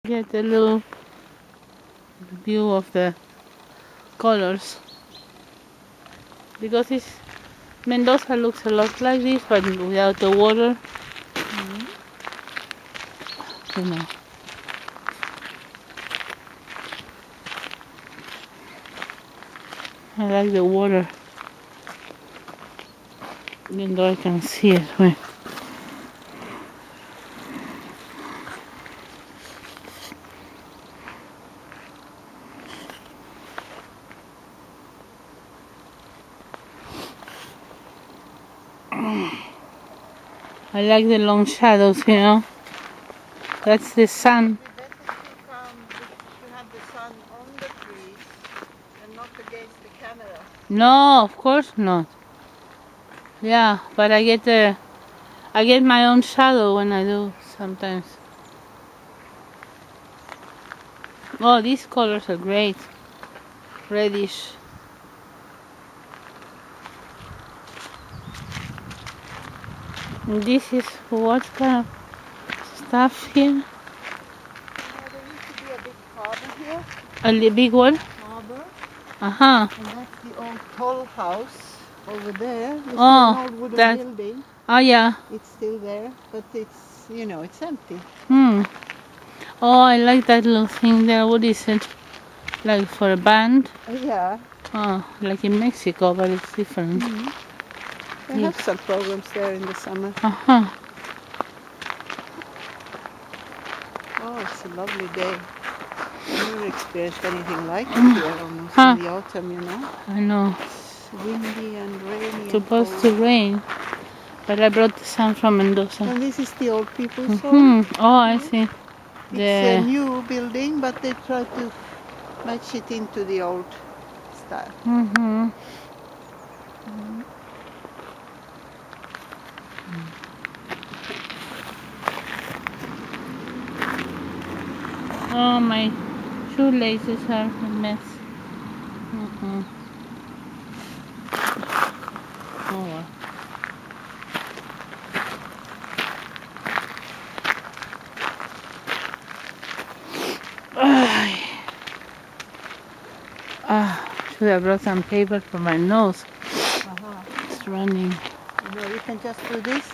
Get a little view of the colors because it's Mendoza looks a lot like this but without the water. You know. I like the water even though I can see it. Wait. I like the long shadows, you know. That's the sun. It'd be better to have the sun on the trees and not against the camera. No, of course not. Yeah, but I get my own shadow when I do sometimes. Oh, these colors are great. Reddish. And this is what kind of stuff here? There used to be a big harbor here. A big one? Harbor. Uh-huh. And that's the old toll house over there. You see Oh, an old wooden that. building. Oh, yeah. It's still there, but it's, it's empty. Oh, I like that little thing there. What is it? Like for a band? Yeah. Oh, like in Mexico, but it's different. They have some programs there in the summer. Uh-huh. Oh, it's a lovely day. I've never experienced anything like it here almost in the autumn, I know. It's windy and rainy. Supposed to rain, but I brought the sun from Mendoza. And this is the old people's home. Oh, I see. It's a new building, but they try to match it into the old style. Oh, my shoelaces are a mess. Oh, well. Should have brought some paper for my nose. It's running. You can just do this,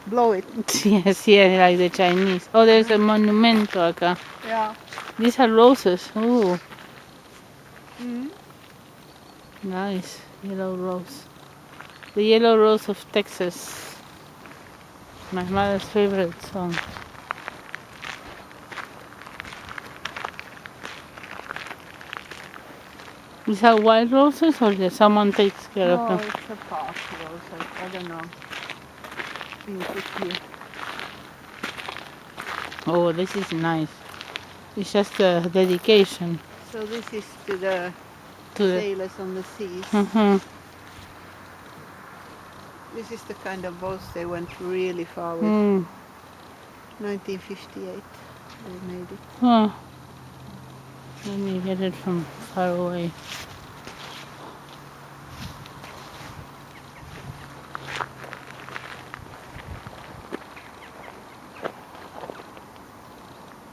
blow it. Yes, like the Chinese. Oh, there's a monumento acá. Yeah. These are roses. Oh, Mm-hmm. nice. Yellow rose. The Yellow Rose of Texas. My mother's favorite song. Is that wild roses or does someone takes care of them? No, it's a park rose. I don't know. Being put here. Oh, this is nice. It's just a dedication So this is to the to the. sailors on the seas. This is the kind of boats they went really far with. 1958 they made it. Oh, let me get it from far away.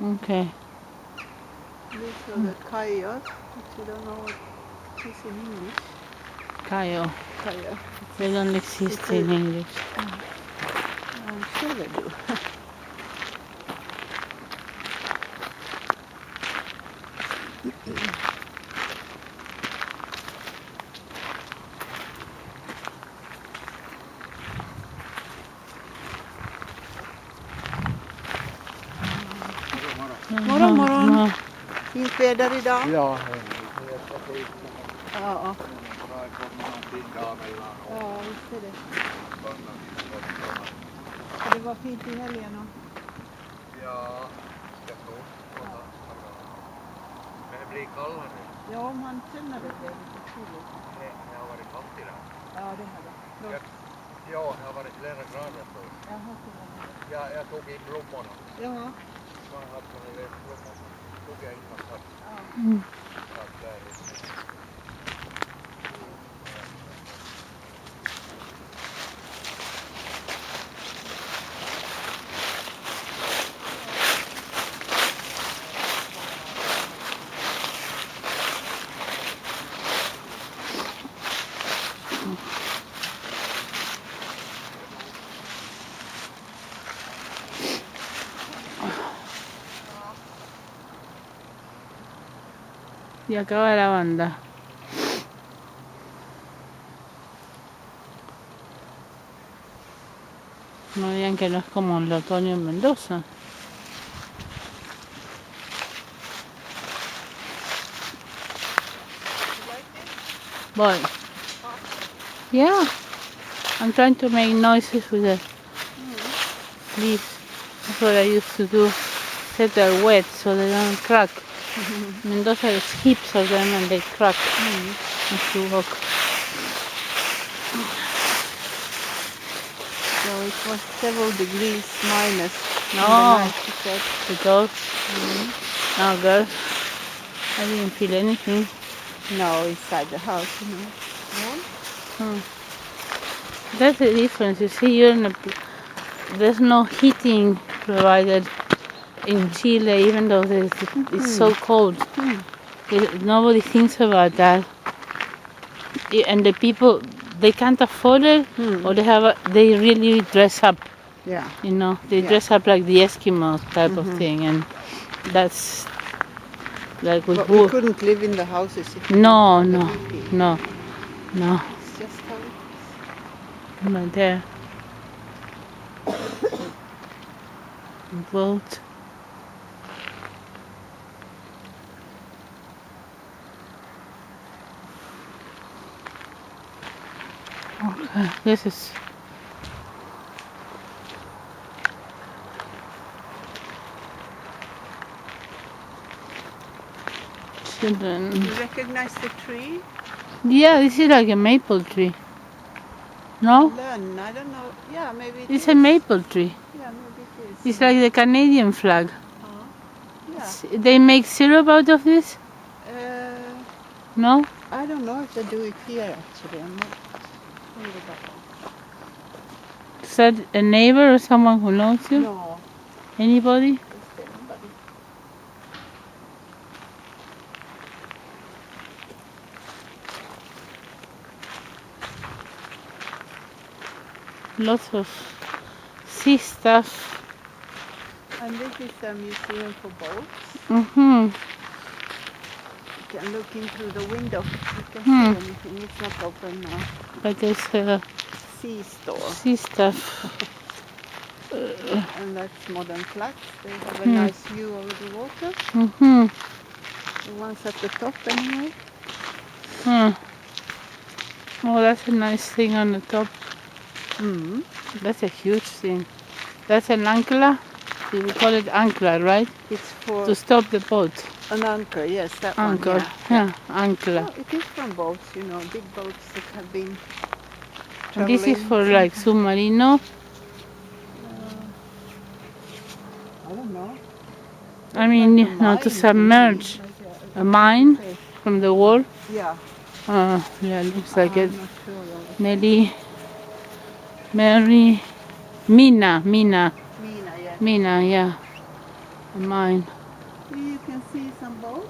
Okay. These are the coyotes, which you don't know what it is in English. Cayo. Coyote. They don't exist in English. I'm sure they do. Morgon, morgon. Fint väder idag. Ja, Ja, visst är det. Det var fint i helgen. ja, jag tror. Men det blir kallare. Ja, man känner det lite kyligt. Det har varit kallt idag. Ja, det har det. Ja, det har varit flera grader så. Ja, jag tog in blommorna. Ja. Man hade såna där blommor. Tog jag in och satt. Satt där. Y acaba la banda. No digan que no es como el otoño en Mendoza. But yeah, I'm trying to make noises with the leaves. That's what I used to do. Set they're wet so they don't crack. Mendoza has heaps of them and they crack as you walk. So it was several degrees minus in the No. night, she said. Because now, girl, I didn't feel anything. No, inside the house, you know. Warm? That's the difference. You see, there's no heating provided in Chile, even though it's so cold. Nobody thinks about that. And the people, they can't afford it, or they really dress up. Yeah. You know, they Yeah. dress up like the Eskimos type of thing, and that's like with But we couldn't live in the houses if we No, had the no, heating. no. It's just how it is. Right there. Boat. Okay, this is. Children. You recognize the tree? Yeah, this is like a maple tree. No? Learn, I don't know. Yeah, maybe it It's is. a maple tree. Yeah, maybe it is. It's like the Canadian flag. Yeah. They make syrup out of this? No? I don't know if they do it here actually. I'm not sure about that. Is that a neighbor or someone who knows you? No, Anybody? it's anybody. Lots of sea stuff. And this is a museum for boats. Mm-hmm. You can look in through the window. You can see anything. It's not open now. But there's Sea store. sea stuff. And that's modern flats. They have a nice view over the water. Mm-hmm. The ones at the top anyway. Oh, that's a nice thing on the top. That's a huge thing. That's an ancla. You call it ancla, right? It's for To stop the boat. an anchor, yes, that Anchor. one. Yeah. Ancla. Oh, it is from boats, you know, big boats that have been And this is traveling. for like submarino. I don't know. I mean, Like a no, to mine, submerge maybe. a mine Okay. from the wall. Yeah. Yeah, looks like it. I'm not sure. Mina, Mina, yeah. yeah. A mine. You can see some boats.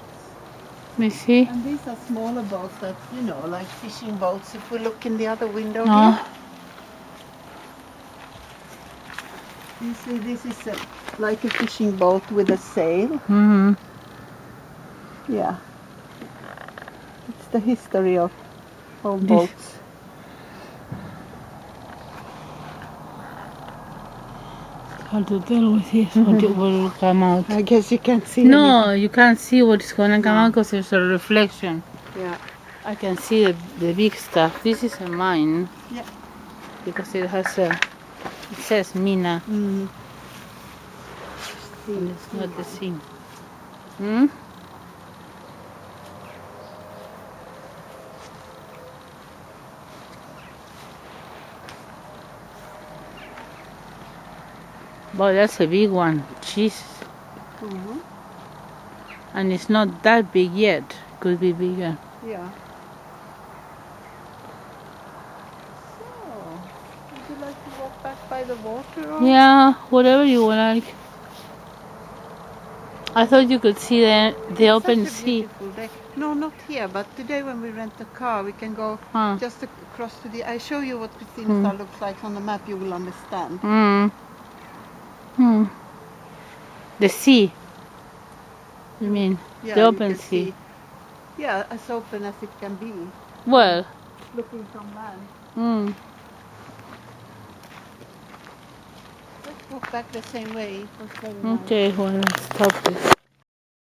Let me see. And these are smaller boats that, you know, like fishing boats. If we look in the other window No. here. You see, this is like a fishing boat with a sail. Mm-hmm. Yeah. It's the history of boats. Hard to tell with this what it will come out. I guess you can't see No, you can't see what is going to come No. out because there's a reflection. anything. Yeah. I can see the big stuff. This is a mine. Yeah. Because it says Mina. Mm. And it's not the same. Hmm? Boy, that's a big one. Jesus. Mhm. And it's not that big yet. Could be bigger. Yeah. So, would you like to walk back by the water? Or? Yeah, whatever you like. I thought you could see the It's open such a sea. beautiful day. No, not here, but today when we rent the car, we can go Huh. just across to the... I show you what Kristinestad looks like on the map, you will understand. The sea. You mean Yeah, the you open can sea? see Yeah, as open as it can be, Well, looking from land. mm, Let's walk back the same way. It was very nice. okay, well, let's stop this.